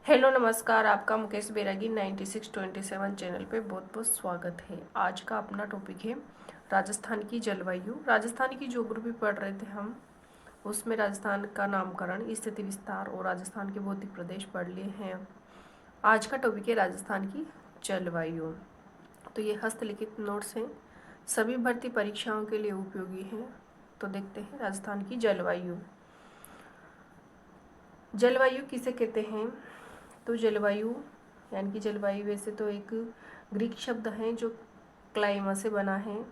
Hello नमस्कार, आपका मुकेश बैरागी 9627 channel पे बहुत बहुत स्वागत है। आज का अपना टॉपिक है राजस्थान की जलवायु। राजस्थान की ज्योग्राफी पढ़ रहे थे हम, उसमें राजस्थान का नामकरण, स्थिति विस्तार और राजस्थान के भौतिक प्रदेश पढ़ लिए हैं। आज का टॉपिक है राजस्थान की जलवायु। तो ये हस्तलिखित नोट्स हैं, सभी भर्ती परीक्षाओं के लिए उपयोगी हैं। तो देखते हैं राजस्थान की जलवायु। जलवायु किसे कहते हैं? तो जलवायु यानी कि जलवायु वैसे तो एक ग्रीक शब्द है जो क्लाइमा से बना है।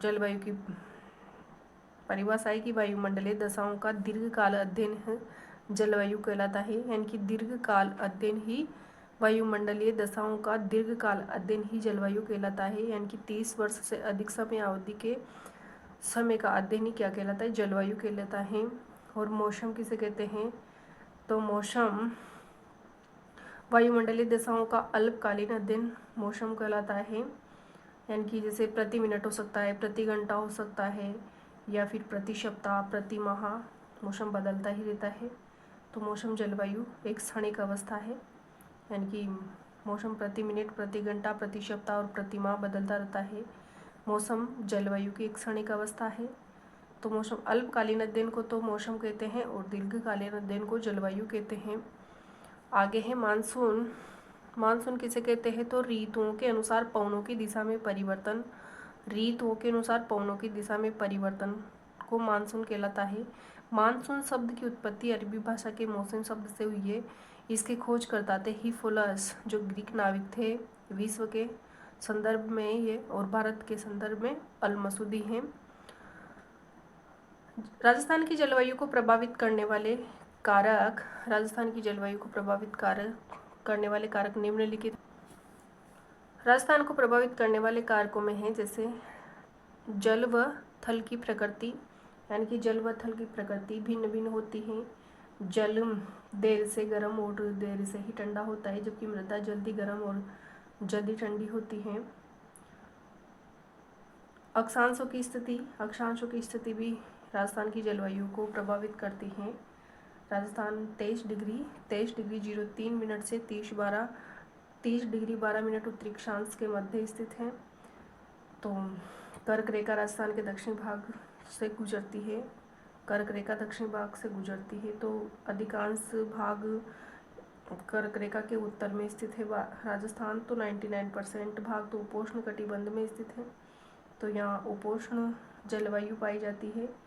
जलवायु की परिभाषा है कि वायुमंडलीय दशाओं का दीर्घकाल अध्ययन है जलवायु कहलाता है। यानी कि दीर्घकाल अध्ययन ही वायुमंडलीय दशाओं का दीर्घकाल अध्ययन ही जलवायु कहलाता है। यानी कि 30 वर्ष से अधिक समय अवधि के समय का अध्ययन ही क्या कहलाता है? जलवायु कहलाता है। और मौसम किसे कहते हैं? तो मौसम वायुमंडलीय दशाओं का अल्पकालीन अध्ययन मौसम कहलाता है। यानी कि जैसे प्रति मिनट हो सकता है, प्रति घंटा हो सकता है, या फिर प्रति सप्ताह, प्रति माह मौसम बदलता ही रहता है। तो मौसम जलवायु एक क्षणिक अवस्था है। यानी कि मौसम प्रति मिनट, प्रति घंटा, प्रति सप्ताह और प्रति माह बदलता रहता है। मौसम जलवायु की एक क्षणिक अवस्था है। तो मौसम अल्पकालीन अध्ययन को तो मौसम कहते हैं और दीर्घकालीन अध्ययन को जलवायु कहते हैं। आगे है मानसून। मानसून किसे कहते हैं? तो ऋतुओं के अनुसार पवनों की दिशा में परिवर्तन, ऋतुओं के अनुसार पवनों की दिशा में परिवर्तन को मानसून कहलाता है। मानसून शब्द की उत्पत्ति अरबी भाषा के मौसम शब्द से हुई है। इसके खोजकर्ता थे हिफोलस, जो ग्रीक नाविक थे। विश्व के संदर्भ में ये और भारत के संदर्भ में अल-मसूदी हैं। राजस्थान की जलवायु को प्रभावित करने वाले कारक, राजस्थान की जलवायु को प्रभावित करने वाले कारक निम्नलिखित। राजस्थान को प्रभावित करने वाले कारकों में है जैसे जल व थल की प्रकृति। यानी कि जल व थल की प्रकृति भिन्न भिन्न होती है। जल देर से गर्म और देर से ही ठंडा होता है, जबकि मृदा जल्दी गर्म और जल्दी ठंडी होती है। अक्षांशों की स्थिति भी राजस्थान की जलवायु को प्रभावित करती हैं। राजस्थान 23 डिग्री 03 मिनट से 30 डिग्री 12 मिनट उत्तरी अक्षांश के मध्य स्थित है। तो कर्क रेखा राजस्थान के दक्षिण भाग से गुजरती है। कर्क रेखा दक्षिण भाग से गुजरती है, तो अधिकांश भाग कर्क रेखा के उत्तर में स्थित है राजस्थान। तो 99% भाग तो उपोष्ण कटिबंध में स्थित है। तो यहाँ उपोष्ण जलवायु पाई जाती है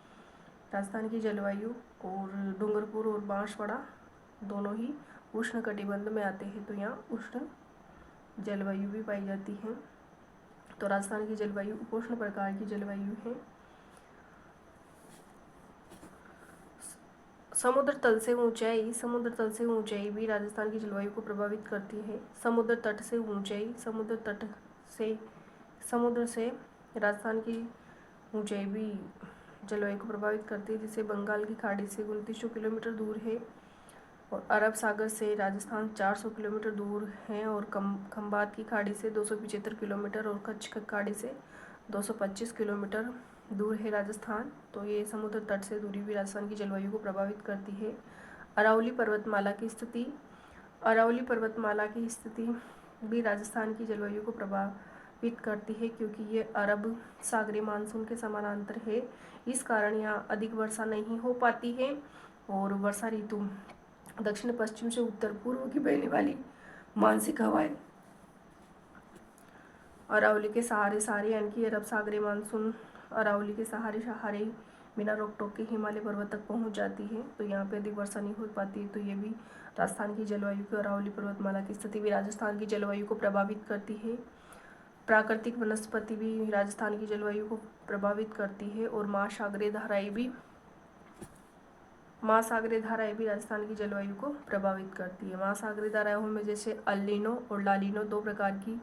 राजस्थान की जलवायु। और डूंगरपुर और बांसवाड़ा दोनों ही उष्ण कटिबंध में आते हैं, तो यहाँ उष्ण जलवायु भी पाई जाती है। तो राजस्थान की जलवायु उपोष्ण प्रकार की जलवायु है। समुद्र तल से ऊंचाई भी राजस्थान की जलवायु को प्रभावित करती है। समुद्र तट से राजस्थान की ऊंचाई भी जलवायु को प्रभावित करती है। जिसे बंगाल की खाड़ी से 2900 किलोमीटर दूर है और अरब सागर से राजस्थान 400 किलोमीटर दूर है। और खंबात की खाड़ी से 275 किलोमीटर और कच्छ की खाड़ी से 225 किलोमीटर दूर है राजस्थान। तो ये समुद्र तट से दूरी भी राजस्थान की जलवायु को प्रभावित करती है। अरावली पर्वतमाला की स्थिति भी राजस्थान की जलवायु को प्रभावित करती है, क्योंकि ये अरब सागरीय मानसून के समानांतर है। इस कारण यहाँ अधिक वर्षा नहीं हो पाती है और वर्षा ऋतु दक्षिण पश्चिम से उत्तर पूर्व की बहने वाली मानसिक हवाएं अरावली के सहारे यानी कि अरब सागरीय मानसून अरावली के सहारे बिना रोक टोक के हिमालय पर्वत तक पहुंच जाती है। तो यहाँ पे अधिक वर्षा नहीं हो पाती है। तो ये भी राजस्थान की जलवायु की अरावली पर्वतमाला की स्थिति भी राजस्थान की जलवायु को प्रभावित करती है। प्राकृतिक वनस्पति भी राजस्थान की जलवायु को प्रभावित करती है। और महासागरीय धाराएं भी राजस्थान की जलवायु को प्रभावित करती है। महासागरीय धाराओं में जैसे अल्नीनो और लालीनो दो प्रकार की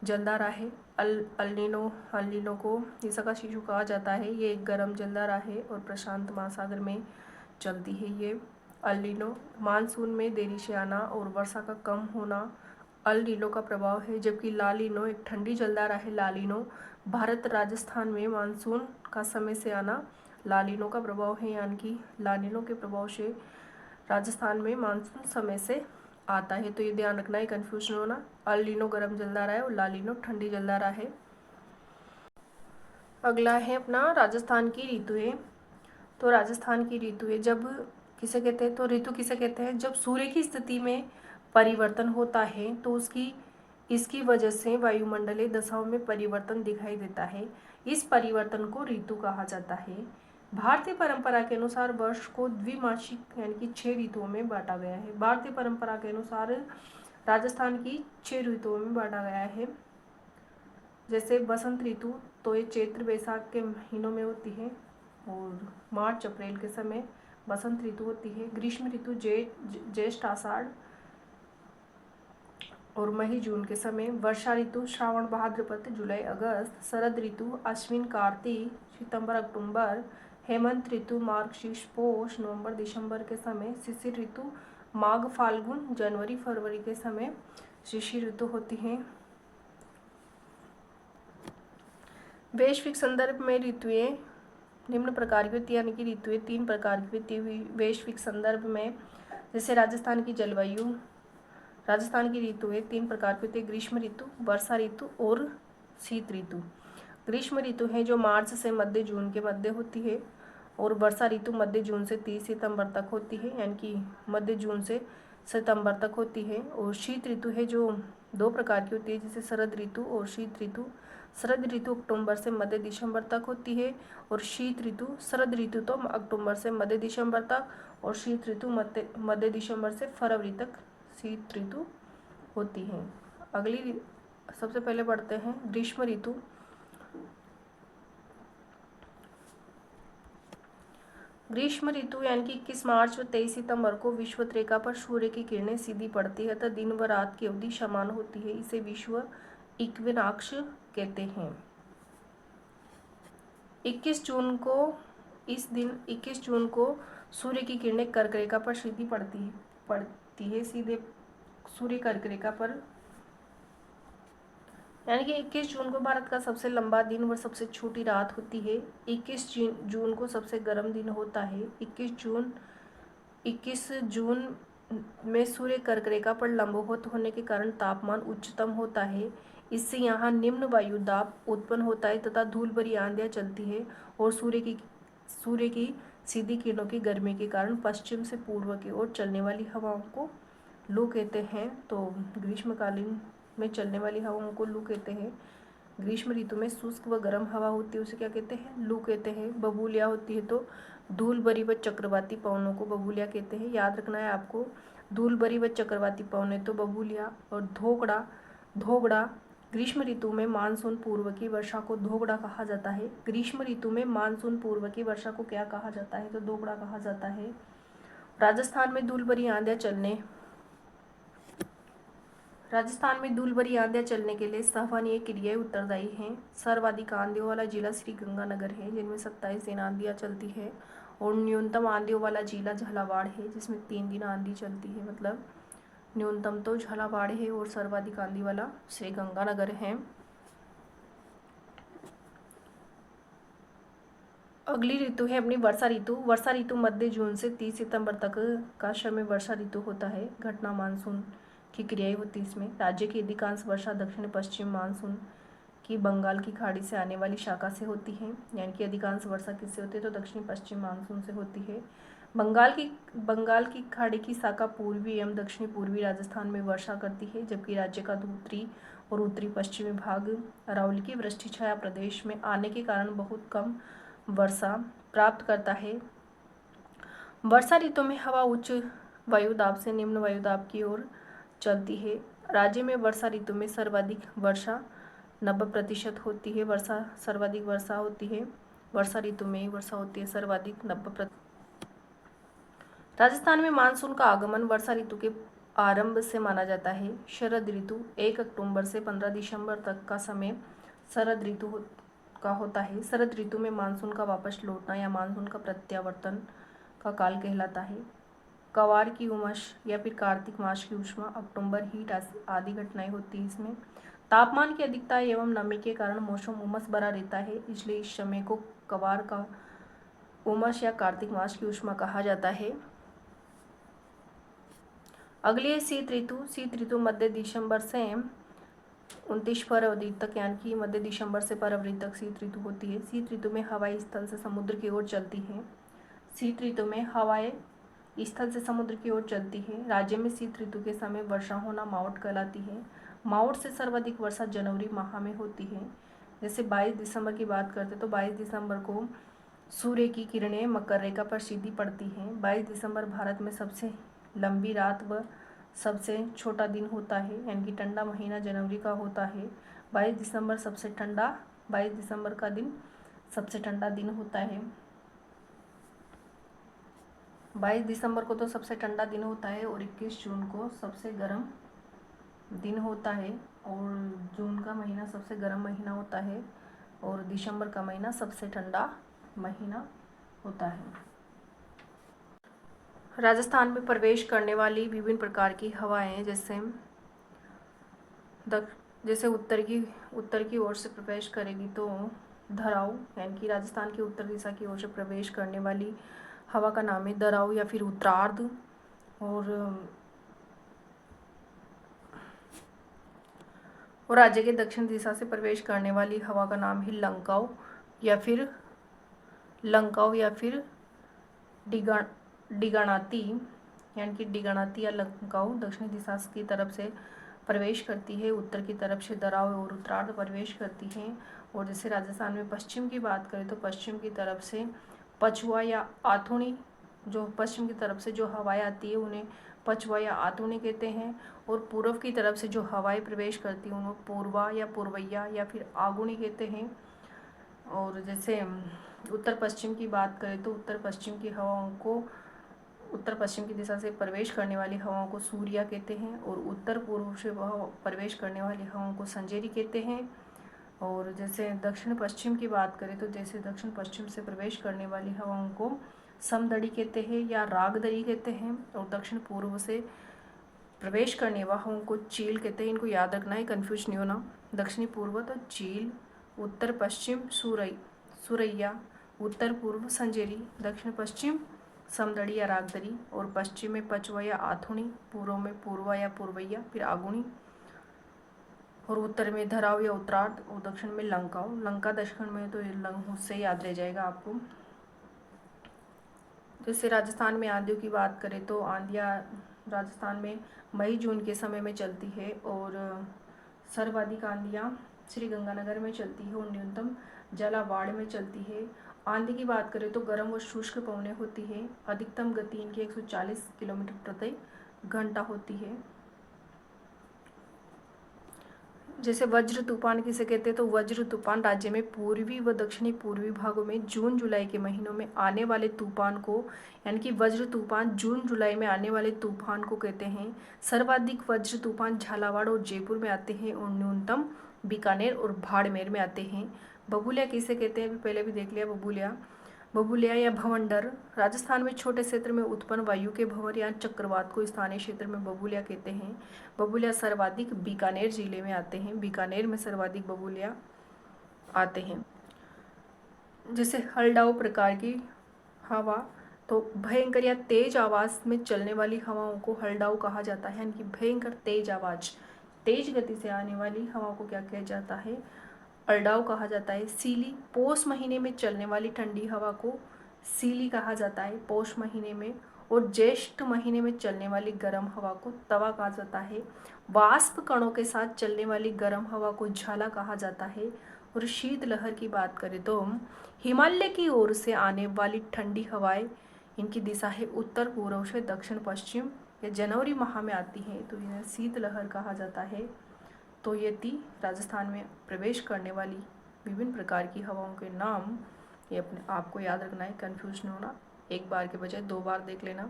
जलधारा है। अल्नीनो को ईसा का शिशु कहा जाता है। ये एक गर्म जलधारा है और प्रशांत महासागर में चलती है। ये अल्नीनो मानसून में देरी से आना और वर्षा का कम होना अल्नीनो का प्रभाव है, जबकि लालीनो एक ठंडी जलधारा है। लालीनो भारत राजस्थान में मानसून का समय से आना लालीनो का प्रभाव है। यानी कि लालीनो के प्रभाव से राजस्थान में मानसून समय से आता है, तो ये ध्यान रखना है, कंफ्यूजन होना। अल नीनो गर्म जलदारा है और ला नीनो ठंडी जलदारा है। अगला है अपना राजस्थान की ऋतुएं। तो राजस्थान की ऋतुएं जब किसे कहते हैं, तो ऋतु किसे कहते हैं, जब सूर्य की स्थिति में परिवर्तन होता है तो इसकी वजह से वायुमंडलीय दशाओं में परिवर्तन दिखाई देता है। इस परिवर्तन को ऋतु कहा जाता है। भारतीय परंपरा के अनुसार वर्ष को द्विमासिक यानी कि 6 ऋतुओं में बांटा गया है। भारतीय परंपरा के अनुसार राजस्थान की 6 ऋतुओं में बांटा गया है। जैसे बसंत ऋतु, तो ये चैत्र वैशाख के महीनों में होती है और मार्च अप्रैल के समय बसंत ऋतु होती है। ग्रीष्म ऋतु ज्येष्ठ आषाढ़ और मई जून के समय। वर्षा ऋतु श्रावण भाद्रपद जुलाई अगस्त। शरद ऋतु अश्विन कार्तिक सितंबर अक्टूबर। हेमंत ऋतु मार्गशीर्ष पौष नवंबर दिसंबर के समय। शिशिर ऋतु माघ फाल्गुन जनवरी फरवरी के समय शिशिर ऋतु होती है। वैश्विक संदर्भ में ऋतुएं निम्न प्रकार की होती है, यानी कि ऋतुएं 3 प्रकार की होती है वैश्विक संदर्भ में। जैसे राजस्थान की जलवायु, राजस्थान की ऋतुएं 3 प्रकार की होती है, ग्रीष्म ऋतु, वर्षा ऋतु और शीत ऋतु। ग्रीष्म ऋतु है जो मार्च से मध्य जून के मध्य होती है और वर्षा ऋतु मध्य जून से 30 सितंबर तक होती है, यानी कि मध्य जून से सितंबर तक होती है। और शीत ऋतु है जो 2 प्रकार की होती है, जैसे शरद ऋतु और शीत ऋतु। शरद ऋतु अक्टूबर से मध्य दिसंबर तक होती है और शीत ऋतु, शरद ऋतु तो अक्टूबर से मध्य दिसंबर तक और शीत ऋतु मध्य दिसंबर से फरवरी तक शीत ऋतु होती है। अगली सबसे पहले पढ़ते हैं ग्रीष्म ऋतु। ग्रीष्म ऋतु यानी कि 21 मार्च व 23 सितंबर को विषुवत रेखा पर सूर्य की किरणें सीधी पड़ती है तथा दिन व रात की अवधि समान होती है। इसे विश्व इक्विनॉक्स कहते हैं। 21 जून को सूर्य की किरणें कर्क रेखा पर सीधी पड़ती है सीधे सूर्य कर्क रेखा पर, यानी कि 21 जून को भारत का सबसे लंबा दिन व सबसे छोटी रात होती है। 21 जून को सबसे गर्म दिन होता है। 21 जून में सूर्य कर्क रेखा पर लंबवत होने के कारण तापमान उच्चतम होता है। इससे यहाँ निम्न वायु दाब उत्पन्न होता है तथा धूल भरी आंधियाँ चलती है और सूर्य की सीधी किरणों की गर्मी के कारण पश्चिम से पूर्व की ओर चलने वाली हवाओं को लू कहते हैं। तो ग्रीष्मकालीन में चलने वाली हवाओं को लू कहते हैं। ग्रीष्म ऋतु में शुष्क व गर्म हवा होती है, उसे क्या कहते हैं, लू कहते हैं। बबूलिया होती है तो धूल भरी व चक्रवाती पवनों को बबूलिया कहते हैं। याद रखना है आपको, धूल भरी व चक्रवाती पवनें तो बबूलिया। और धोगड़ा ग्रीष्म ऋतु में मानसून पूर्व की वर्षा को धोगड़ा कहा जाता है। ग्रीष्म ऋतु में मानसून पूर्व की वर्षा को क्या कहा जाता है, तो धोगड़ा कहा जाता है। राजस्थान में धूल भरी आंधियां चलने के लिए सामान्य क्रियाएं उत्तरदायी हैं। सर्वाधिक आंधियों वाला जिला श्री गंगानगर है, जिनमें 27 दिन आंधियां चलती है। और न्यूनतम आंधियों वाला जिला झालावाड़ है, जिसमें 3 दिन आंधी चलती है। मतलब न्यूनतम तो झालावाड़ है और सर्वाधिक आंधी वाला श्री गंगानगर है। अगली ऋतु है अपनी वर्षा ऋतु। वर्षा ऋतु मध्य जून से 30 सितंबर तक का समय वर्षा ऋतु होता है। घटना मानसून की क्रियाएं होती है इसमें। राज्य की अधिकांश वर्षा दक्षिण पश्चिम मानसून की बंगाल की खाड़ी से आने वाली शाखा से होती है, यानी कि अधिकांश वर्षा किससे होती है, तो दक्षिण पश्चिम मानसून से होती है। बंगाल की खाड़ी की शाखा पूर्वी एवं दक्षिणी पूर्वी राजस्थान में वर्षा करती है, जबकि राज्य का उत्तरी और उत्तरी पश्चिमी भाग अरावली की वृष्टि छाया प्रदेश में आने के कारण बहुत कम वर्षा प्राप्त करता है। वर्षा ऋतु में हवा उच्च वायुदाब से निम्न वायुदाब की ओर चलती है। राज्य में वर्षा ऋतु में सर्वाधिक वर्षा 90% होती है। सर्वाधिक वर्षा होती है वर्षा ऋतु में ही वर्षा होती है सर्वाधिक 90%। राजस्थान में मानसून का आगमन वर्षा ऋतु के आरंभ से माना जाता है। शरद ऋतु 1 अक्टूबर से 15 दिसंबर तक का समय शरद ऋतु का होता है। शरद ऋतु में मानसून का वापस लौटना या मानसून का प्रत्यावर्तन का काल कहलाता है। कवार की उमस या फिर कार्तिक मास की उष्मा, अक्टूबर हीट आदि घटनाएं होती है इसमें। तापमान की अधिकता एवं नमी के कारण मौसम उमस भरा रहता है, इसलिए इस समय को कवार का उमस या कार्तिक मास की उष्मा कहा जाता है। अगली है शीत ऋतु। शीत ऋतु मध्य दिसंबर से 29 फरवरी तक, यानी कि मध्य दिसंबर से फरवरी तक शीत ऋतु होती है। शीत ऋतु में हवाई स्थल से समुद्र की ओर चलती है। शीत ऋतु में हवाएं स्थल से समुद्र की ओर चलती है। राज्य में शीत ऋतु के समय वर्षा होना मावठ कहलाती है। मावठ से सर्वाधिक वर्षा जनवरी माह में होती है। जैसे 22 दिसंबर की बात करते तो 22 दिसंबर को सूर्य की किरणें मकर रेखा पर सीधी पड़ती हैं। 22 दिसंबर भारत में सबसे लंबी रात व सबसे छोटा दिन होता है, यानी कि ठंडा महीना जनवरी का होता है। 22 दिसंबर सबसे ठंडा 22 दिसंबर का दिन सबसे ठंडा दिन होता है। 22 दिसंबर को तो सबसे ठंडा दिन होता है और 21 जून को सबसे गर्म दिन होता है। और जून का महीना सबसे गर्म महीना होता है और दिसंबर का महीना सबसे ठंडा महीना होता है। राजस्थान में प्रवेश करने वाली विभिन्न प्रकार की हवाएं, जैसे उत्तर की ओर से प्रवेश करेगी तो धराऊ, यानी कि राजस्थान की उत्तर दिशा की ओर से प्रवेश करने वाली हवा का नाम है दराऊ या फिर उत्तरार्ध। और राज्य के दक्षिण दिशा से प्रवेश करने वाली हवा का नाम है लंकाऊ या फिर डिगानाती, यानी कि डिगानाती या लंकाऊ दक्षिणी दिशा की तरफ से प्रवेश करती है। उत्तर की तरफ से दराव और उत्तरार्ध प्रवेश करती हैं। और जैसे राजस्थान में पश्चिम की बात करें तो पश्चिम की तरफ से पछुआ या आथुनी, जो पश्चिम की तरफ से जो हवाएं आती है उन्हें पछुआ या आथुनी कहते हैं। और पूर्व की तरफ से जो हवाएं प्रवेश करती हैं उन्हें पूर्वा या पूर्वैया या फिर आगुनी कहते हैं। और जैसे उत्तर पश्चिम की बात करें तो उत्तर पश्चिम की दिशा से प्रवेश करने वाली हवाओं को सूर्या कहते हैं। और उत्तर पूर्व से वह प्रवेश करने वाली हवाओं को संजेरी कहते हैं। और जैसे दक्षिण पश्चिम की बात करें तो जैसे दक्षिण पश्चिम से प्रवेश करने वाली हवाओं को समदड़ी कहते हैं या रागदरी कहते हैं। और दक्षिण पूर्व से प्रवेश करने वाली हवाओं को चील कहते हैं। इनको याद रखना है, कन्फ्यूज नहीं होना। दक्षिणी पूर्व तो चील, उत्तर पश्चिम सुरैया, उत्तर पूर्व संजेरी, दक्षिण पश्चिम समदड़ी या रागदरी, और पश्चिम में पचवा या आथुनी, पूर्व में पूर्वा या पूर्वैया फिर आगुनी, और उत्तर में धराव या उत्तरार्ध, और दक्षिण में लंकाऊ। लंका दक्षिण में तो उससे याद रह जाएगा आपको। जैसे राजस्थान में आंधियों की बात करें तो आंधियाँ राजस्थान में मई जून के समय में चलती है। और सर्वाधिक आंधियाँ श्री गंगानगर में चलती है और न्यूनतम झालावाड़ में चलती है। आंधी की बात करें तो गर्म और शुष्क पवनें होती है। अधिकतम गति इनकी 140 किलोमीटर प्रति घंटा होती है। जैसे वज्र तूफान किसे कहते हैं तो वज्र तूफान राज्य में पूर्वी व दक्षिणी पूर्वी भागों में जून जुलाई के महीनों में आने वाले तूफान को, यानी कि वज्र तूफान जून जुलाई में आने वाले तूफान को कहते हैं। सर्वाधिक वज्र तूफान झालावाड़ और जयपुर में आते हैं और न्यूनतम बीकानेर और बाड़मेर में आते हैं। बबूलिया किसे कहते हैं, पहले भी देख लिया। बबूलिया या भवंडर राजस्थान में छोटे क्षेत्र में उत्पन्न वायु के भंवर या चक्रवात को स्थानीय क्षेत्र में बबूलिया कहते हैं। बबूलिया सर्वाधिक बीकानेर जिले में आते हैं। बीकानेर में सर्वाधिक बबूलिया आते हैं। जैसे हल्डाऊ प्रकार की हवा, तो भयंकर या तेज आवाज में चलने वाली हवाओं को हल्डाऊ कहा जाता है, यानी कि भयंकर तेज आवाज, तेज गति से आने वाली हवाओं को क्या कहा जाता है, अल्डाऊ कहा जाता है। सीली, पौष महीने में चलने वाली ठंडी हवा को सीली कहा जाता है, पौष महीने में। और ज्येष्ठ महीने में चलने वाली गर्म हवा को तवा कहा जाता है। वाष्प कणों के साथ चलने वाली गर्म हवा को झाला कहा जाता है। और शीत लहर की बात करें तो हिमालय की ओर से आने वाली ठंडी हवाएं, इनकी दिशा है उत्तर पूर्व से दक्षिण पश्चिम, या जनवरी माह में आती है, तो इन्हें शीत लहर कहा जाता है। तो ये थी राजस्थान में प्रवेश करने वाली विभिन्न प्रकार की हवाओं के नाम। ये अपने आपको याद रखना है, कंफ्यूज नहीं होना, एक बार के बजाय 2 बार देख लेना।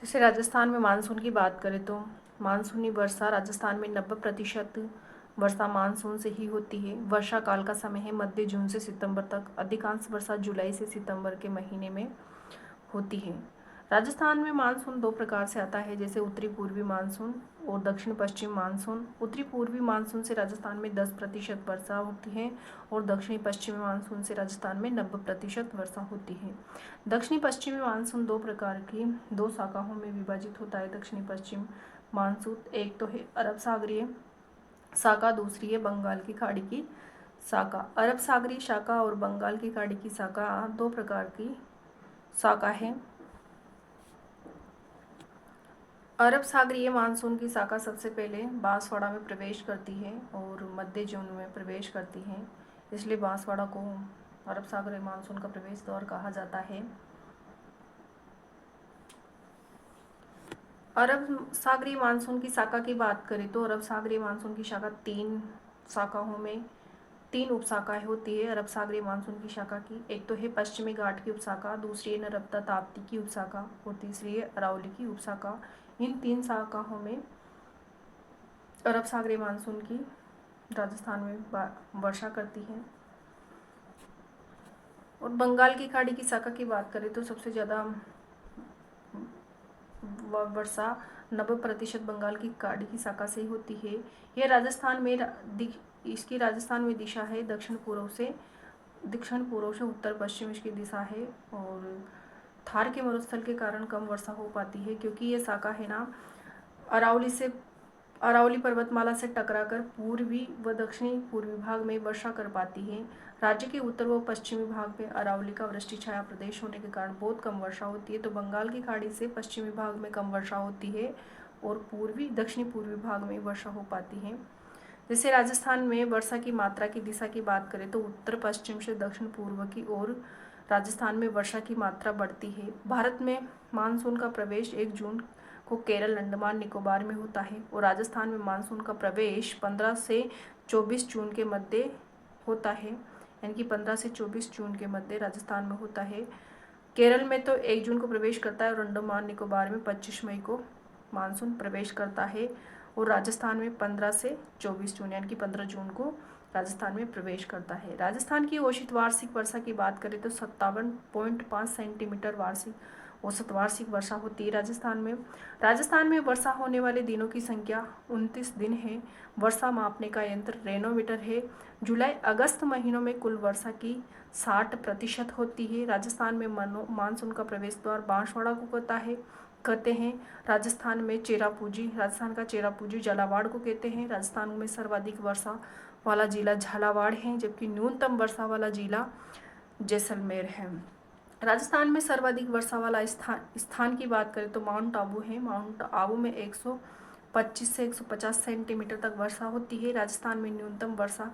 जैसे राजस्थान में मानसून की बात करें तो मानसूनी वर्षा राजस्थान में 90% वर्षा मानसून से ही होती है। वर्षा काल का समय है मध्य जून से सितंबर तक। अधिकांश वर्षा जुलाई से सितंबर के महीने में होती है। राजस्थान में मानसून दो प्रकार से आता है, जैसे उत्तरी पूर्वी मानसून और दक्षिण पश्चिम मानसून। उत्तरी पूर्वी मानसून से राजस्थान में 10% वर्षा होती है और दक्षिणी पश्चिमी मानसून से राजस्थान में 90% वर्षा होती है। दक्षिणी पश्चिमी मानसून दो प्रकार की दो शाखाओं में विभाजित होता है। दक्षिणी पश्चिम मानसून एक तो है अरब सागरीय शाखा, दूसरी है बंगाल की खाड़ी की शाखा। अरब सागरीय शाखा और बंगाल की खाड़ी की शाखा दो प्रकार की शाखा है। अरब सागरीय मानसून की शाखा सबसे पहले बांसवाड़ा में प्रवेश करती है और मध्य जून में प्रवेश करती है, इसलिए बांसवाड़ा को अरब सागरीय मानसून का प्रवेश द्वार कहा जाता है। अरब सागरीय मानसून की शाखा की बात करें तो अरब सागरीय मानसून की शाखा तीन शाखाओं में तीन उपशाखाएं होती है अरब सागरीय मानसून की शाखा की। एक तो है पश्चिमी घाट की उपशाखा, दूसरी है नर्मदा ताप्ती की उपशाखा और तीसरी है अरावली की उपशाखा। इन तीन शाखाओं में अरब सागरीय मानसून की राजस्थान में वर्षा करती है। और बंगाल की खाड़ी की शाखा की बात करें तो सबसे ज़्यादा वर्षा 90% बंगाल की खाड़ी की शाखा से होती है। यह राजस्थान में इसकी राजस्थान में दिशा है दक्षिण पूर्व से उत्तर पश्चिम इसकी दिशा है। और थार के मरुस्थल के कारण कम वर्षा हो पाती है, क्योंकि ये शाखा है ना अरावली पर्वतमाला से टकराकर पूर्वी व दक्षिणी पूर्वी भाग में वर्षा कर पाती है। राज्य के उत्तर व पश्चिमी भाग में अरावली का वृष्टि छाया प्रदेश होने के कारण बहुत कम वर्षा होती है, तो बंगाल की खाड़ी से पश्चिमी भाग में कम वर्षा होती है और पूर्वी दक्षिणी पूर्वी भाग में वर्षा हो पाती है। जैसे राजस्थान में वर्षा की मात्रा की दिशा की बात करें तो उत्तर पश्चिम से दक्षिण पूर्व की ओर राजस्थान में वर्षा की मात्रा बढ़ती है। भारत में मानसून का प्रवेश 1 जून को केरल, अंडमान निकोबार में होता है और राजस्थान में मानसून का प्रवेश 15 से 24 जून के मध्य होता है, यानी कि 15 से 24 जून के मध्य राजस्थान में होता है। केरल में तो 1 जून को प्रवेश करता है और अंडमान निकोबार में 25 मई को मानसून प्रवेश करता है और राजस्थान में 15 से 24 जून यानी कि 15 जून को राजस्थान में प्रवेश करता है। राजस्थान की औसत वार्षिक वर्षा की बात करें तो 57.5 सेंटीमीटर औसत वार्षिक वर्षा होती है राजस्थान में वर्षा होने वाले दिनों की संख्या 29 दिन है। वर्षा मापने का यंत्र रेनोमीटर है। जुलाई अगस्त महीनों में कुल वर्षा की 60% होती है। राजस्थान में मानसून का प्रवेश द्वार बांसवाड़ा को कहते हैं। राजस्थान का चेरापूंजी झालावाड़ को कहते हैं। राजस्थान में सर्वाधिक वर्षा वाला जिला झालावाड़ है, जबकि न्यूनतम वर्षा वाला जिला जैसलमेर है। राजस्थान में सर्वाधिक वर्षा वाला स्थान की बात करें तो माउंट आबू है। माउंट आबू में 125 से 150 सेंटीमीटर तक वर्षा होती है। राजस्थान में न्यूनतम वर्षा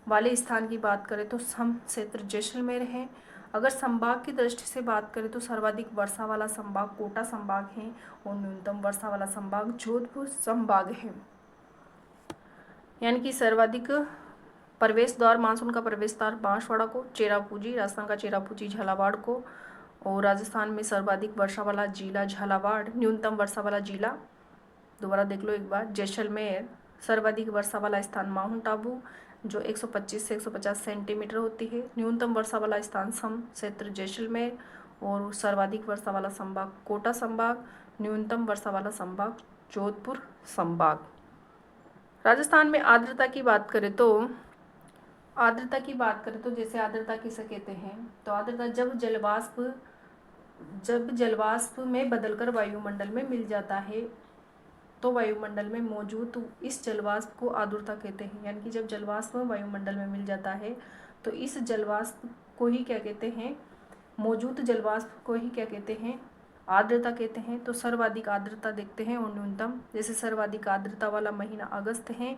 वाले स्थान की बात करें तो सम क्षेत्र जैसलमेर है। अगर संभाग की दृष्टि से बात करें तो सर्वाधिक वर्षा वाला संभाग कोटा संभाग है और न्यूनतम वर्षा वाला संभाग जोधपुर संभाग है। यानी कि सर्वाधिक प्रवेश द्वार मानसून का प्रवेश द्वार बांसवाड़ा को, राजस्थान का चेरापूंजी झालावाड़ को, और राजस्थान में सर्वाधिक वर्षा वाला जिला झालावाड़, न्यूनतम वर्षा वाला जिला दोबारा देख लो एक बार जैसलमेर, सर्वाधिक वर्षा वाला स्थान माउंट आबू जो 125 से 150 सेंटीमीटर होती है, न्यूनतम वर्षा वाला स्थान सम क्षेत्र जैसलमेर और सर्वाधिक वर्षा वाला संभाग कोटा संभाग, न्यूनतम वर्षा वाला संभाग जोधपुर संभाग। राजस्थान में आर्द्रता की बात करें तो जैसे आर्द्रता किसे कहते हैं, तो आर्द्रता जब जलवाष्प में बदलकर वायुमंडल में मिल जाता है तो वायुमंडल में मौजूद इस जलवाष्प को आर्द्रता कहते हैं। यानी कि जब जलवाष्प वायुमंडल में मिल जाता है तो इस जलवाष्प को ही क्या कहते हैं, मौजूद जलवाष्प को ही क्या कहते हैं, आर्द्रता कहते हैं। तो सर्वाधिक आर्द्रता देखते हैं और न्यूनतम, जैसे सर्वाधिक आर्द्रता वाला महीना अगस्त है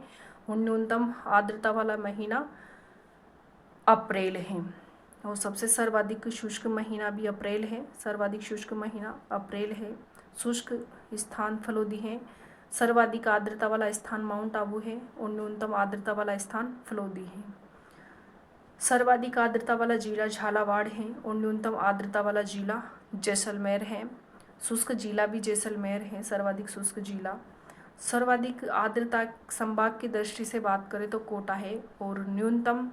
और न्यूनतम आर्द्रता वाला महीना अप्रैल है और सबसे सर्वाधिक शुष्क महीना भी अप्रैल है। सर्वाधिक शुष्क महीना अप्रैल है। शुष्क स्थान फलोदी है। सर्वाधिक आर्द्रता वाला स्थान माउंट आबू है और न्यूनतम आर्द्रता वाला स्थान फलोदी है। सर्वाधिक आर्द्रता वाला जिला झालावाड़ है और न्यूनतम आर्द्रता वाला जिला जैसलमेर है। शुष्क जिला भी जैसलमेर है, सर्वाधिक शुष्क जिला। सर्वाधिक आर्द्रता संभाग की दृष्टि से बात करें तो कोटा है और न्यूनतम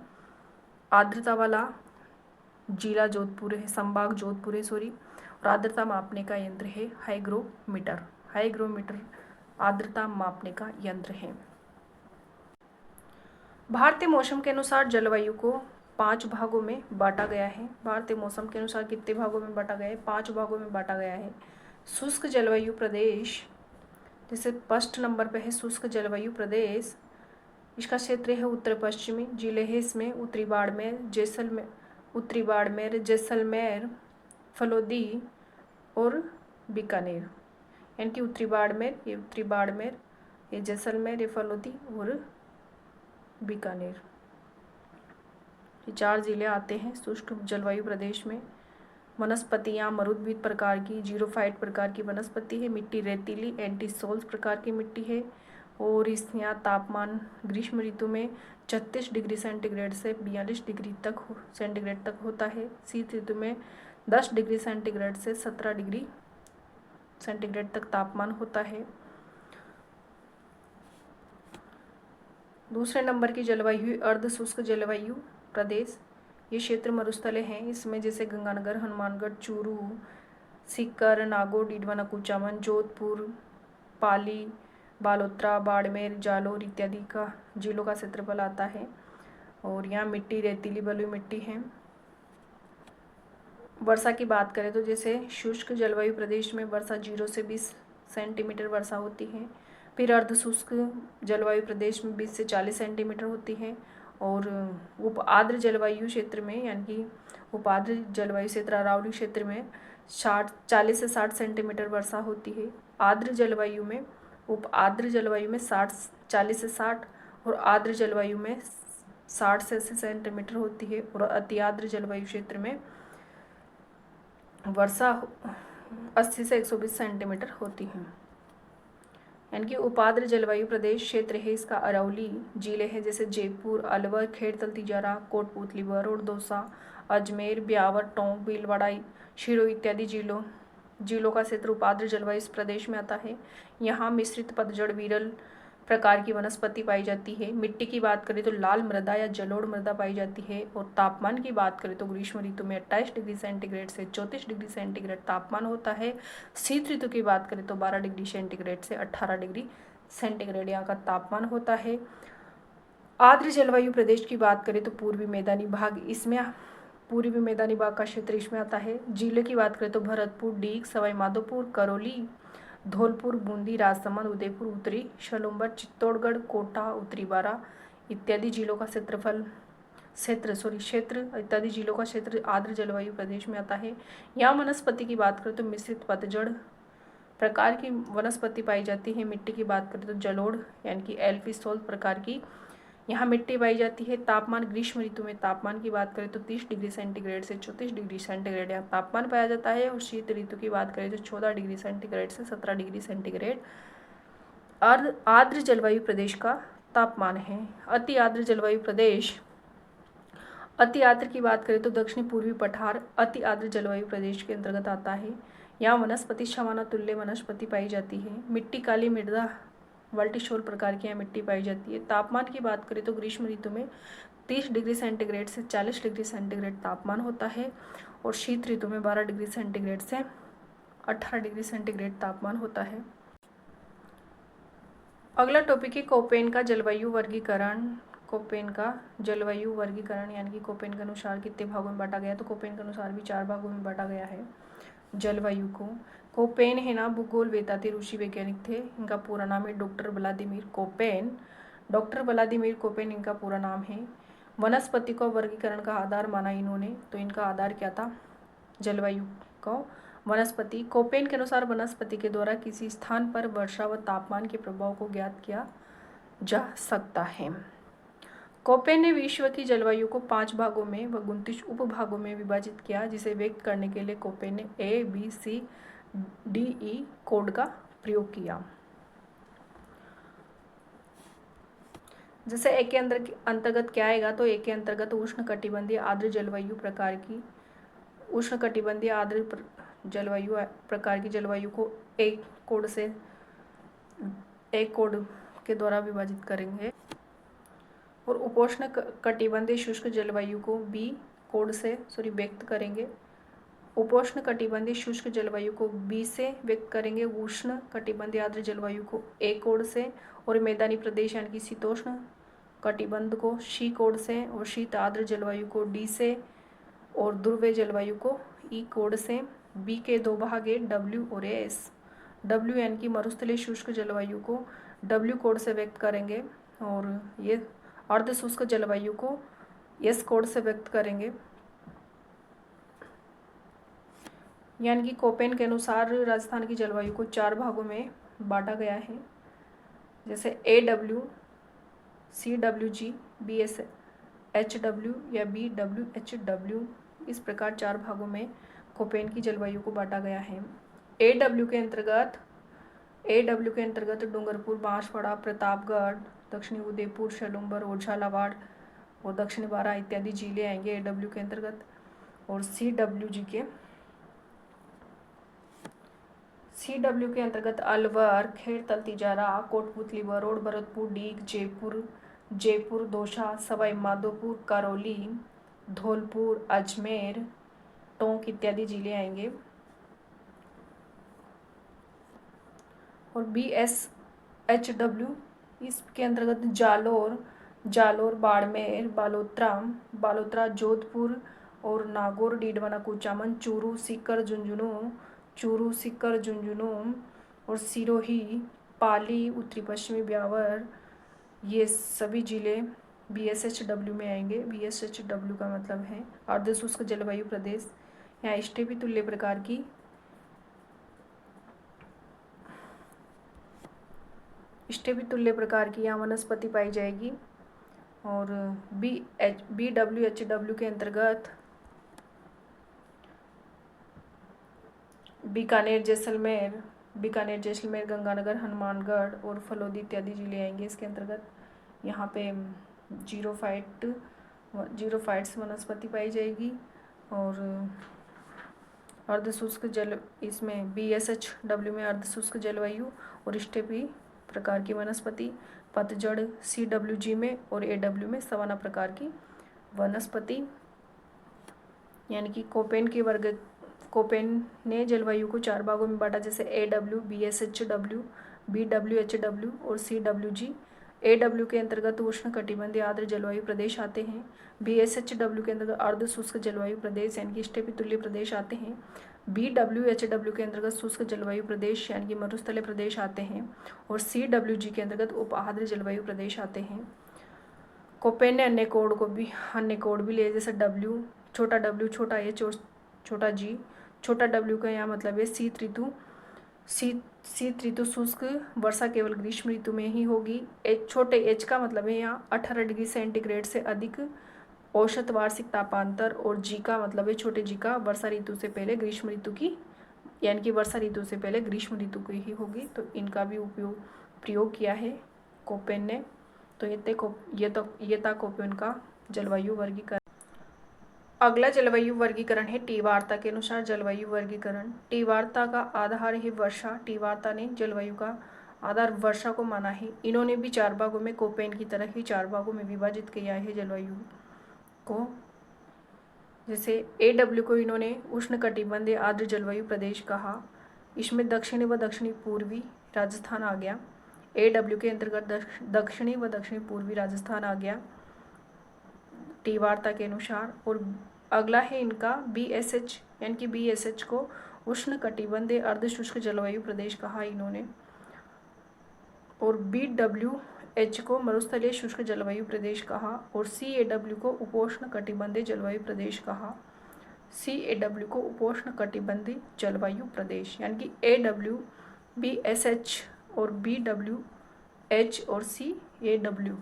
आर्द्रता वाला जिला जोधपुर है, संभाग जोधपुर है और आर्द्रता मापने का यंत्र है हाइग्रोमीटर। हाइग्रोमीटर आर्द्रता मापने का यंत्र है। भारतीय मौसम के अनुसार जलवायु को 5 भागों में बांटा गया है। भारतीय मौसम के अनुसार कितने भागों में बांटा गया है? 5 भागों में बांटा गया है। शुष्क जलवायु प्रदेश, जैसे फर्स्ट नंबर पे है शुष्क जलवायु प्रदेश, इसका क्षेत्र है उत्तर पश्चिमी, जिले है इसमें उत्तरी बाड़मेर, जैसलमेर, फलोदी और बीकानेर। यानी कि उत्तरी बाड़मेर, ये जैसलमेर, ये फलोदी और बीकानेर, ये 4 जिले आते हैं शुष्क जलवायु प्रदेश में। वनस्पतियाँ मरुद्भिद प्रकार की, जीरोफाइट प्रकार की वनस्पति है। मिट्टी रेतीली एंटीसोल्स प्रकार की मिट्टी है। और इस यहाँ तापमान ग्रीष्म ऋतु में 36 डिग्री सेंटीग्रेड से 42 डिग्री सेंटीग्रेड तक होता है। शीत ऋतु में 10 डिग्री सेंटीग्रेड से 17 डिग्री सेंटीग्रेड तक तापमान होता है। दूसरे नंबर की जलवायु अर्ध शुष्क जलवायु प्रदेश। ये क्षेत्र मरुस्थले हैं। इसमें जैसे गंगानगर, हनुमानगढ़, चूरू, सीकर, नागौर, डीडवाना, कुचामन, जोधपुर, पाली, बालोतरा, बाड़मेर, जालोर इत्यादि का जिलों का क्षेत्रफल आता है। और यहाँ मिट्टी रेतीली बलुई मिट्टी है। वर्षा की बात करें तो जैसे शुष्क जलवायु प्रदेश में वर्षा 0 से 20 सेंटीमीटर वर्षा होती है। फिर अर्ध शुष्क जलवायु प्रदेश में 20 से 40 सेंटीमीटर होती है। और उप आर्द्र जलवायु क्षेत्र में, यानी कि उप आर्द्र जलवायु क्षेत्र अरावली क्षेत्र में 40 से 60 सेंटीमीटर वर्षा होती है। आर्द्र जलवायु में, उप आर्द्र जलवायु में 40 से 60 और आर्द्र जलवायु में 60 से 80 सेंटीमीटर होती है। और अति आर्द्र जलवायु क्षेत्र में वर्षा 80 से 120 सेंटीमीटर होती है। यानी कि उपाद्र जलवायु प्रदेश क्षेत्र है इसका अरावली जिले हैं, जैसे जयपुर, अलवर, खेड़तल, तिजारा, कोटपुतली, बरौर, दौसा, अजमेर, ब्यावर, टोंक, भीलवाड़ा, शिरो इत्यादि जिलों का क्षेत्र उपाद्र जलवायु इस प्रदेश में आता है। यहाँ मिश्रित पतझड़ विरल प्रकार की वनस्पति पाई जाती है। मिट्टी की बात करें तो लाल मृदा या जलोढ़ मृदा पाई जाती है। और तापमान की बात करें तो ग्रीष्म ऋतु में 28 डिग्री सेंटीग्रेड से 34 डिग्री सेंटीग्रेड तापमान होता है। शीत ऋतु की बात करें तो 12 डिग्री सेंटीग्रेड से 18 डिग्री सेंटीग्रेड यहाँ का तापमान होता है। आर्द्र जलवायु प्रदेश की बात करें तो पूर्वी मैदानी भाग का क्षेत्र इसमें आता है। जिले की बात करें तो भरतपुर, डीग, सवाई माधोपुर, करौली, धौलपुर, बूंदी, राजसमंद, उदयपुर, उत्तरी शलुम्बर, चित्तौड़गढ़, कोटा, उत्तरी बारा इत्यादि जिलों का क्षेत्र इत्यादि जिलों का क्षेत्र आर्द्र जलवायु प्रदेश में आता है। यहाँ वनस्पति की बात करें तो मिश्रित पतझड़ प्रकार की वनस्पति पाई जाती है। मिट्टी की बात करें तो जलोढ़ यानी कि एल्फी प्रकार की यहाँ मिट्टी पाई जाती है। तापमान ग्रीष्म ऋतु में तापमान की बात करें तो 30 डिग्री सेंटीग्रेड से 34 डिग्री सेंटीग्रेड यहाँ तापमान पाया जाता है। और शीत ऋतु की बात करें तो 14 डिग्री सेंटीग्रेड से 17 डिग्री सेंटीग्रेड आर्द्र जलवायु प्रदेश का तापमान है। अति आर्द्र जलवायु प्रदेश, अति आर्द्र की बात करें तो दक्षिणी पूर्वी पठार अति आर्द्र जलवायु प्रदेश के अंतर्गत आता है। यहाँ वनस्पति शवाना तुल्य वनस्पति पाई जाती है। मिट्टी काली मृदा वर्टिशोल प्रकार की यहाँ मिट्टी पाई जाती है। तापमान की बात करें तो ग्रीष्म ऋतु में 30 डिग्री सेंटीग्रेड से 40 डिग्री सेंटीग्रेड तापमान होता है। और शीत ऋतु में 12 डिग्री सेंटीग्रेड से 18 डिग्री सेंटीग्रेड तापमान होता है। अगला टॉपिक है कोपेन का जलवायु वर्गीकरण। कोपेन का जलवायु वर्गीकरण यानी कि कोपेन के अनुसार कितने भागों में बांटा गया? तो कोपेन के अनुसार भी 4 भागों में बांटा गया है जलवायु को। कोपेन है ना भूगोल वेदांती ऋषि वैज्ञानिक थे। इनका पूरा नाम है doctor Vladimir Koppen. Doctor Vladimir Koppen इनका पूरा नाम है। वनस्पति को वर्गीकरण का आधार माना इन्होंने। तो इनका आधार क्या था? जलवायु को वनस्पति। कोपेन के अनुसार वनस्पति के द्वारा किसी स्थान पर वर्षा व तापमान के प्रभाव को ज्ञात किया जा सकता है। कोपेन ने विश्व की जलवायु को 5 भागों में व 29 उपभागों में विभाजित किया, जिसे व्यक्त करने के लिए कोपेन ने ABCDE कोड का प्रयोग किया। जैसे ए के अंतर्गत क्या आएगा? तो ए के अंतर्गत उष्णकटिबंधीय आर्द्र जलवायु प्रकार की उष्णकटिबंधीय आर्द्र जलवायु प्रकार की जलवायु को एक कोड के द्वारा विभाजित करेंगे। और उपोष्ण कटिबंधीय शुष्क जलवायु को बी कोड से व्यक्त करेंगे। उपोष्ण कटिबंधीय शुष्क जलवायु को बी से व्यक्त करेंगे, उष्ण कटिबंधीय आर्द्र जलवायु को ए कोड से, और मैदानी प्रदेश यानी कि शीतोष्ण कटिबंध को शी कोड से, और शीत आर्द्र जलवायु को डी से, और ध्रुवीय जलवायु को ई कोड से। बी के दो भाग है, डब्ल्यू और एस। डब्ल्यू यानी कि मरुस्थलीय शुष्क जलवायु को डब्ल्यू कोड से व्यक्त करेंगे, और ये अर्ध शुष्क जलवायु को एस कोड से व्यक्त करेंगे। यानी कि कोपेन के अनुसार राजस्थान की जलवायु को 4 भागों में बांटा गया है, जैसे AW, CWG, BSHW या BWHW, इस प्रकार 4 भागों में कोपेन की जलवायु को बांटा गया है। AW के अंतर्गत डूंगरपुर, बांसवाड़ा, प्रतापगढ़, दक्षिणी उदयपुर, शलुम्बर और झालावाड़ और दक्षिण बारा इत्यादि जिले आएंगे AW के अंतर्गत। और CW के अंतर्गत अलवर, खेड़तल, तिजारा, कोटपुतली, बरोड़, भरतपुर, डीग, जयपुर, दौसा, सवाई माधोपुर, करौली, धौलपुर, अजमेर, टोंक इत्यादि जिले आएंगे। और BSHW इसके अंतर्गत जालोर, बाड़मेर, बालोतरा, जोधपुर और नागौर, डीडवाना, कुचामन, चूरू, सीकर, झुंझुनू और सिरोही, पाली, उत्तरी पश्चिमी ब्यावर, ये सभी जिले BSHW में आएंगे। BSHW का मतलब है अर्धशुष्क जलवायु प्रदेश। यहाँ स्टेपी तुल्य प्रकार की यहाँ वनस्पति पाई जाएगी। और BWHW के अंतर्गत बीकानेर, जैसलमेर, गंगानगर, हनुमानगढ़ और फलोदी इत्यादि जिले आएंगे इसके अंतर्गत। यहाँ पे जीरोफाइट्स वनस्पति पाई जाएगी। और अर्धशुष्क इसमें BSHW में अर्धशुष्क जलवायु और स्टेपी प्रकार की वनस्पति, पतझड़ CWG में और AW में सवाना प्रकार की वनस्पति। यानी कि कोपेन ने जलवायु को 4 भागों में बांटा, जैसे AW, BSHW, BWHW और CWG। AW के अंतर्गत उष्ण कटिबंधीय आर्द्र जलवायु प्रदेश आते हैं। BSHW के अंतर्गत अर्ध शुष्क जलवायु प्रदेश यानी कि स्टेपी तुल्य प्रदेश आते हैं। BWHW के अंतर्गत शुष्क जलवायु प्रदेश यानी कि मरुस्थलीय प्रदेश आते हैं। और CWG के अंतर्गत उप आर्द्र जलवायु प्रदेश आते हैं। कोपेन ने अन्य कोड भी लिए, जैसे W, छोटा W, छोटा H और छोटा G। छोटा W का यहाँ मतलब है शीत ऋतु शुष्क वर्षा केवल ग्रीष्म ऋतु में ही होगी। छोटे H का मतलब है यहाँ 18 डिग्री सेंटीग्रेड से अधिक औसत वार्षिक तापांतर। और G का मतलब है छोटे G का वर्षा ऋतु से पहले ग्रीष्म ऋतु की, यानी कि वर्षा ऋतु से पहले ग्रीष्म ऋतु की ही होगी। तो इनका भी प्रयोग किया है कोपेन ने। तो ये था कोपेन का जलवायु वर्गीकरण। अगला जलवायु वर्गीकरण है टी वार्ता के अनुसार जलवायु वर्गीकरण। टी वार्ता का आधार है वर्षा। टी वार्ता ने जलवायु का आधार वर्षा को माना है। इन्होंने भी 4 भागों में कोपेन की तरह ही 4 भागों में विभाजित किया है जलवायु को। जैसे AW को इन्होंने उष्ण कटिबंधीय आर्द्र जलवायु प्रदेश कहा। इसमें दक्षिणी व दक्षिणी पूर्वी राजस्थान आ गया। AW के अंतर्गत दक्षिणी व दक्षिणी पूर्वी राजस्थान आ गया टी वार्ता के अनुसार। और अगला है इनका BSH, यानी कि BSH को उष्ण कटिबंधीय अर्धशुष्क जलवायु प्रदेश कहा इन्होंने। और BWH को मरुस्थलीय शुष्क जलवायु प्रदेश कहा। और CAW को उपोष्ण कटिबंधीय जलवायु प्रदेश कहा। CAW को उपोष्ण कटिबंधीय जलवायु प्रदेश, यानी कि AW, BSH और BWH और CAW।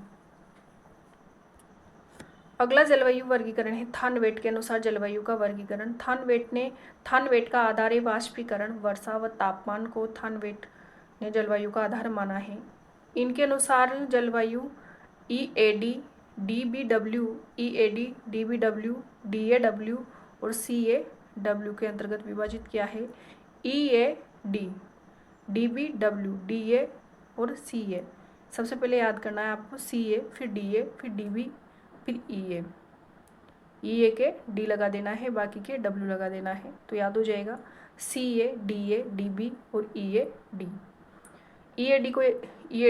अगला जलवायु वर्गीकरण है थानवेट के अनुसार जलवायु का वर्गीकरण। थानवेट का आधार है वाष्पीकरण, वर्षा व तापमान को थानवेट ने जलवायु का आधार माना है। इनके अनुसार जलवायु EAD, DBW, DAW और CAW के अंतर्गत विभाजित किया है। EAD, DBW, DA और CA। सबसे पहले याद करना है आपको CA, फिर DA, फिर DB, फिर EA। ई ए के डी लगा देना है, बाकी के डब्ल्यू लगा देना है। तो याद हो जाएगा सी ए डी बी और ई A D. E A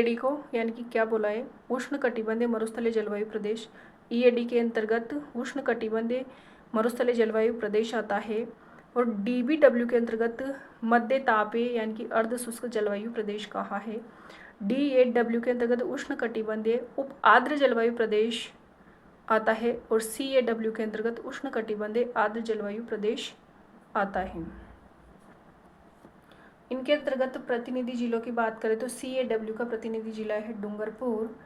D को यानी कि क्या बोला है, उष्ण कटिबंधीय मरुस्थलीय जलवायु प्रदेश। ई ए डी के अंतर्गत उष्ण कटिबंधीय मरुस्थलीय जलवायु प्रदेश आता है। और डी बी डब्ल्यू के अंतर्गत मध्य तापीय यानी कि अर्ध शुष्क जलवायु प्रदेश कहा है। डी ए डब्ल्यू के अंतर्गत उष्ण कटिबंधीय उप आर्द्र जलवायु प्रदेश आता है। और सी ए डब्ल्यू के अंतर्गत उष्ण कटिबंधीय आर्द्र जलवायु प्रदेश आता है। इनके अंतर्गत प्रतिनिधि जिलों की बात करें तो सी ए डब्ल्यू का प्रतिनिधि जिला है डूंगरपुर,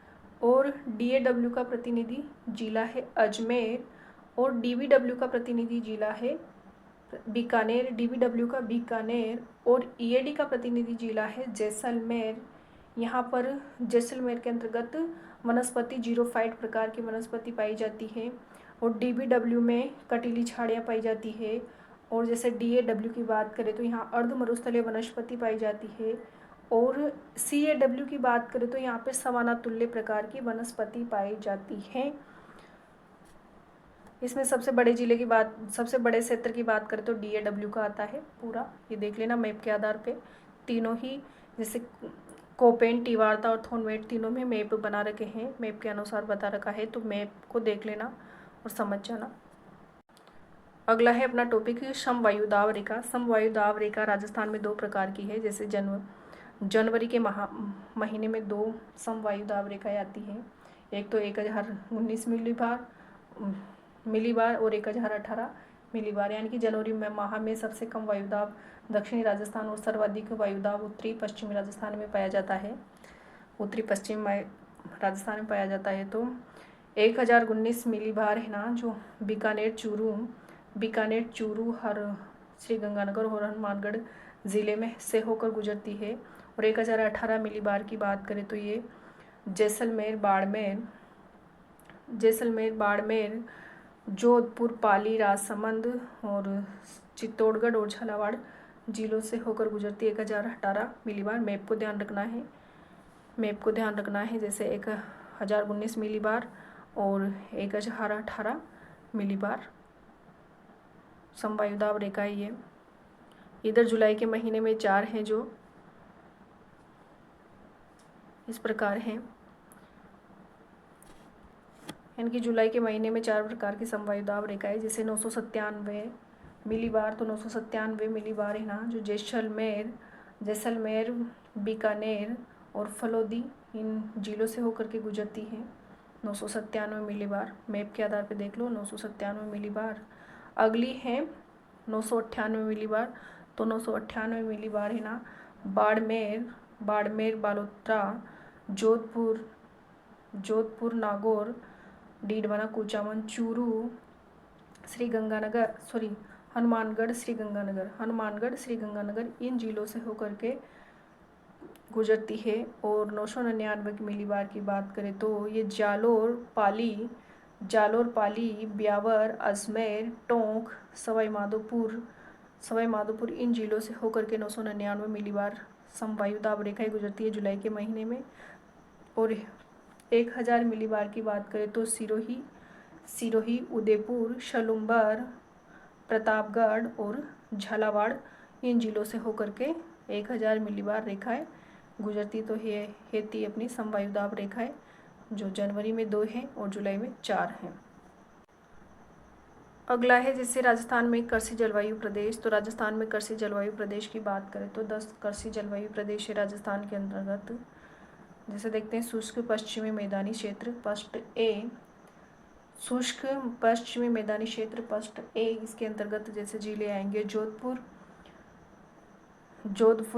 और डी ए डब्ल्यू का प्रतिनिधि जिला है अजमेर, और डी बी डब्ल्यू का प्रतिनिधि जिला है बीकानेर, डी बी डब्ल्यू का बीकानेर, और ई ए डी का प्रतिनिधि जिला है जैसलमेर। यहाँ पर जैसलमेर के अंतर्गत वनस्पति जीरोफाइट प्रकार की वनस्पति पाई जाती है, और डी बी डब्ल्यू में कटीली झाड़ियाँ पाई जाती है। और जैसे डी ए डब्ल्यू की बात करें तो यहाँ अर्ध मरुस्थलीय वनस्पति पाई जाती है, और सी ए डब्ल्यू की बात करें तो यहाँ पे सवाना तुल्य प्रकार की वनस्पति पाई जाती है। इसमें सबसे बड़े जिले की बात, सबसे बड़े क्षेत्र की बात करें तो डी ए डब्ल्यू का आता है पूरा। ये देख लेना मैप के आधार पे, तीनों ही जैसे कोपेन, टीवार्ता और थोनमेट तीनों में मैप बना रखे हैं, मैप के अनुसार बता रखा है, तो मैप को देख लेना और समझ जाना। अगला है अपना टॉपिक समवायु दाब रेखा। समवायु दाब रेखा राजस्थान में दो प्रकार की है। जैसे जनवरी के महीने में दो समवायु दाब रेखाएँ आती हैं, एक तो 1019 मिलीबार और 1018 मिलीबार। यानी कि जनवरी में माह में सबसे कम वायुदाब दक्षिणी राजस्थान और सर्वाधिक वायुदाब उत्तरी पश्चिमी राजस्थान में पाया जाता है, उत्तरी पश्चिम राजस्थान में पाया जाता है। तो 1019 मिलीबार है ना, जो बीकानेर चूरू हर श्रीगंगानगर और हनुमानगढ़ ज़िले में से होकर गुजरती है। और 1018 मिलीबार की बात करें तो ये जैसलमेर, बाड़मेर, जोधपुर, पाली, राजसमंद और चित्तौड़गढ़ और झालावाड़ जिलों से होकर गुजरती है। 1018 मिलीबार मैप को ध्यान रखना है, जैसे 1019 मिलीबार और 1018 मिलीबार समवायु दाब रेखा है ये। इधर जुलाई के महीने में 4 हैं जो इस प्रकार हैं, यानी कि जुलाई के महीने में 4 प्रकार की समवायु दाब रेखा है। जैसे 997 मिलीबार, तो 997 मिलीबार है ना, जो जैसलमेर, बीकानेर और फलोदी इन जिलों से होकर के गुजरती है। 997 मिलीबार मैप के आधार पे देख लो, 997 मिलीबार। अगली है 998 मिलीबार, तो 998 मिलीबार है ना बाड़मेर, बालोतरा, जोधपुर, नागौर, डीडवाना, कुचामन, चूरू, हनुमानगढ़, श्रीगंगानगर इन जिलों से होकर के गुजरती है। और 999 मिलीबार की बात करें तो ये जालोर, पाली, ब्यावर, अजमेर, टोंक, सवाई माधोपुर इन जिलों से होकर के 999 मिलीबार समवायु दाब रेखाएं गुजरती है जुलाई के महीने में। और 1000 मिलीबार की बात करें तो सिरोही, उदयपुर, शलुम्बर, प्रतापगढ़ और झालावाड़ इन जिलों से होकर के 1000 मिलीबार रेखाएं गुजरती। तो ये थी अपनी समवायु दाब रेखाएं, जो जनवरी में 2 हैं और जुलाई में 4 हैं। अगला है जैसे राजस्थान में कृषि जलवायु प्रदेश। तो राजस्थान में कृषि जलवायु प्रदेश की बात करें तो 10 कृषि जलवायु प्रदेश है राजस्थान के अंतर्गत। जैसे देखते हैं शुष्क पश्चिमी मैदानी क्षेत्र फर्स्ट ए, शुष्क पश्चिमी मैदानी क्षेत्र फर्स्ट ए, इसके अंतर्गत जैसे जिले आएंगे जोधपुर,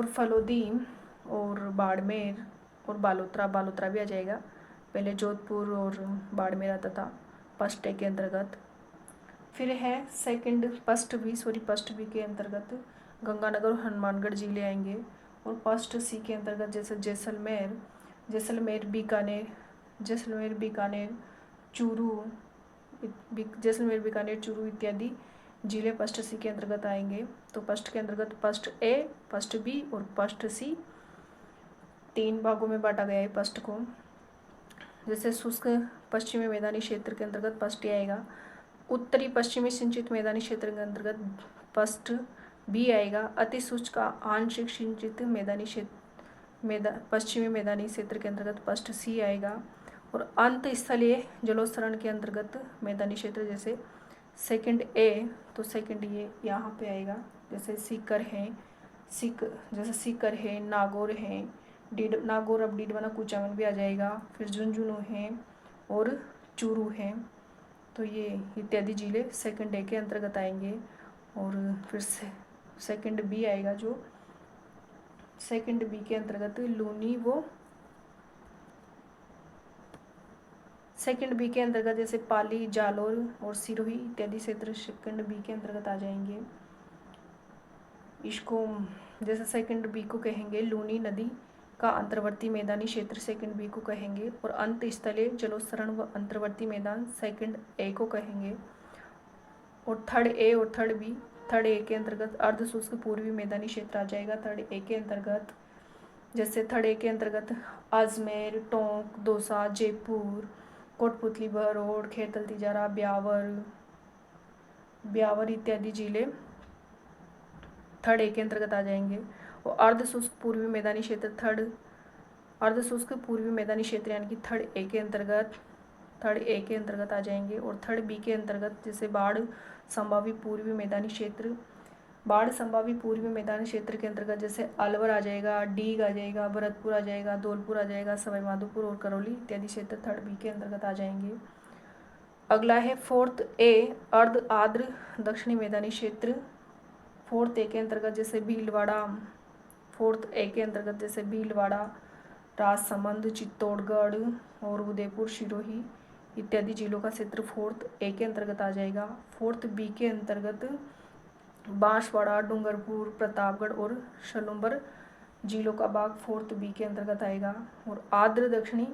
फलोदी और बाड़मेर और बालोतरा भी आ जाएगा। पहले जोधपुर और बाड़मेर आता था फर्स्ट ए के अंतर्गत। फिर है फर्स्ट बी के अंतर्गत गंगानगर और हनुमानगढ़ जिले आएंगे। और फर्स्ट सी के अंतर्गत जैसे जैसलमेर, बीकानेर, चूरू इत्यादि जिले फर्स्ट सी के अंतर्गत आएंगे। तो फर्स्ट के अंतर्गत फर्स्ट ए, फर्स्ट बी और फर्स्ट सी 3 भागों में बांटा गया है फर्स्ट को। जैसे शुष्क पश्चिमी मैदानी क्षेत्र के अंतर्गत फर्स्ट ए आएगा, उत्तरी पश्चिमी सिंचित मैदानी क्षेत्र के अंतर्गत फर्स्ट बी आएगा। अति शुष्क आंशिक सिंचित मैदानी क्षेत्र पश्चिमी मैदानी क्षेत्र के अंतर्गत फर्स्ट सी आएगा। और अंत स्थलीय जलोत्सरण के अंतर्गत मैदानी क्षेत्र जैसे सेकंड ए, तो सेकंड ये यहाँ पे आएगा। जैसे सीकर है, नागौर है, नागौर अब डीड बना कुचामन भी आ जाएगा। फिर झुंझुनू है और चूरू है, तो ये इत्यादि जिले सेकंड ए के अंतर्गत आएंगे। और फिर से सेकंड बी आएगा, जो सेकंड बी के अंतर्गत लूनी वो सेकंड बी के अंतर्गत जैसे पाली, जालोर और सिरोही इत्यादि क्षेत्र सेकंड बी के अंतर्गत आ जाएंगे। इसको जैसे सेकंड बी को कहेंगे लूनी नदी का अंतर्वर्ती मैदानी क्षेत्र सेकंड बी को कहेंगे। और अंत स्थलीय जलोत्सरण व अंतर्वर्ती मैदान सेकंड ए को कहेंगे। और थर्ड ए और थर्ड बी, थर्ड ए के अंतर्गत अर्ध शुष्क पूर्वी मैदानी क्षेत्र आ जाएगा। थर्ड ए के अंतर्गत जैसे थर्ड ए के अंतर्गत अजमेर, टोंक, दौसा, जयपुर, कोटपुतली, बहरोड, खेतल, तिजारा, ब्यावर इत्यादि जिले थर्ड ए के अंतर्गत आ जाएंगे। और अर्ध शुष्क पूर्वी मैदानी क्षेत्र अर्ध शुष्क पूर्वी मैदानी क्षेत्र यानी कि थर्ड ए के अंतर्गत आ जाएंगे। और थर्ड बी के अंतर्गत जैसे बाढ़ संभावी पूर्वी मैदानी क्षेत्र के अंतर्गत जैसे अलवर आ जाएगा, डीग आ जाएगा, भरतपुर आ जाएगा, धौलपुर आ जाएगा, सवाई माधोपुर और करौली इत्यादि क्षेत्र थर्ड बी के अंतर्गत आ जाएंगे। अगला है फोर्थ ए अर्ध आर्द्र दक्षिणी मैदानी क्षेत्र। फोर्थ ए के अंतर्गत जैसे भीलवाड़ा, राजसमंद, चित्तौड़गढ़ और उदयपुर, सिरोही इत्यादि जिलों का क्षेत्र फोर्थ ए के अंतर्गत आ जाएगा। फोर्थ बी के अंतर्गत बांसवाड़ा, डूंगरपुर, प्रतापगढ़ और सलूम्बर जिलों का भाग फोर्थ बी के अंतर्गत आएगा। और आर्द्र दक्षिणी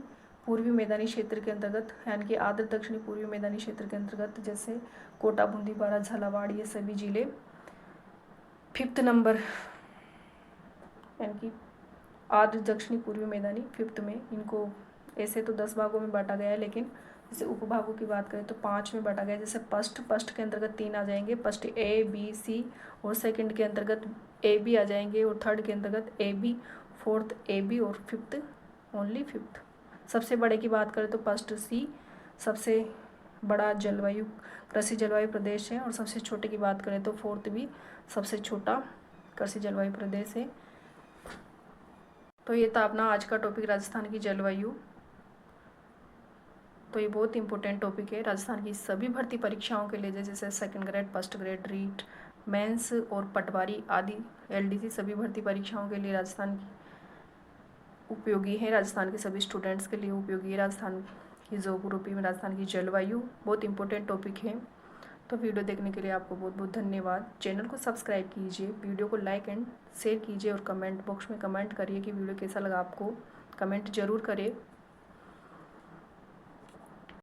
पूर्वी मैदानी क्षेत्र के अंतर्गत यानी कि आर्द्र दक्षिणी पूर्वी मैदानी क्षेत्र के अंतर्गत जैसे कोटा, बूंदी, बारा, झालावाड़ ये सभी जिले फिफ्थ नंबर यानी कि आर्द्र दक्षिणी पूर्वी मैदानी फिफ्थ में। इनको ऐसे तो 10 भागों में बांटा गया है, लेकिन जैसे उपभागों की बात करें तो 5 में बांटा गया है। जैसे फर्स्ट के अंतर्गत 3 आ जाएंगे, फर्स्ट ए, बी, सी, और सेकंड के अंतर्गत ए बी आ जाएंगे, और थर्ड के अंतर्गत A B, fourth A B, और फिफ्थ ओनली फिफ्थ। सबसे बड़े की बात करें तो फर्स्ट सी सबसे बड़ा कृषि जलवायु प्रदेश है। और सबसे छोटे की बात करें तो फोर्थ बी सबसे छोटा कृषि जलवायु प्रदेश है। तो ये था अपना आज का टॉपिक राजस्थान की जलवायु। तो ये बहुत इंपॉर्टेंट टॉपिक है राजस्थान की सभी भर्ती परीक्षाओं के लिए, जैसे second grade, first grade, REET, mains और पटवारी आदि एलडीसी सभी भर्ती परीक्षाओं के लिए राजस्थान की उपयोगी है। राजस्थान के सभी स्टूडेंट्स के लिए उपयोगी है। राजस्थान की ज्योग्राफी में राजस्थान की जलवायु बहुत इंपॉर्टेंट टॉपिक है। तो वीडियो देखने के लिए आपको बहुत बहुत धन्यवाद। चैनल को सब्सक्राइब कीजिए, वीडियो को लाइक एंड शेयर कीजिए और कमेंट बॉक्स में कमेंट करिए कि वीडियो कैसा लगा आपको। कमेंट जरूर करें।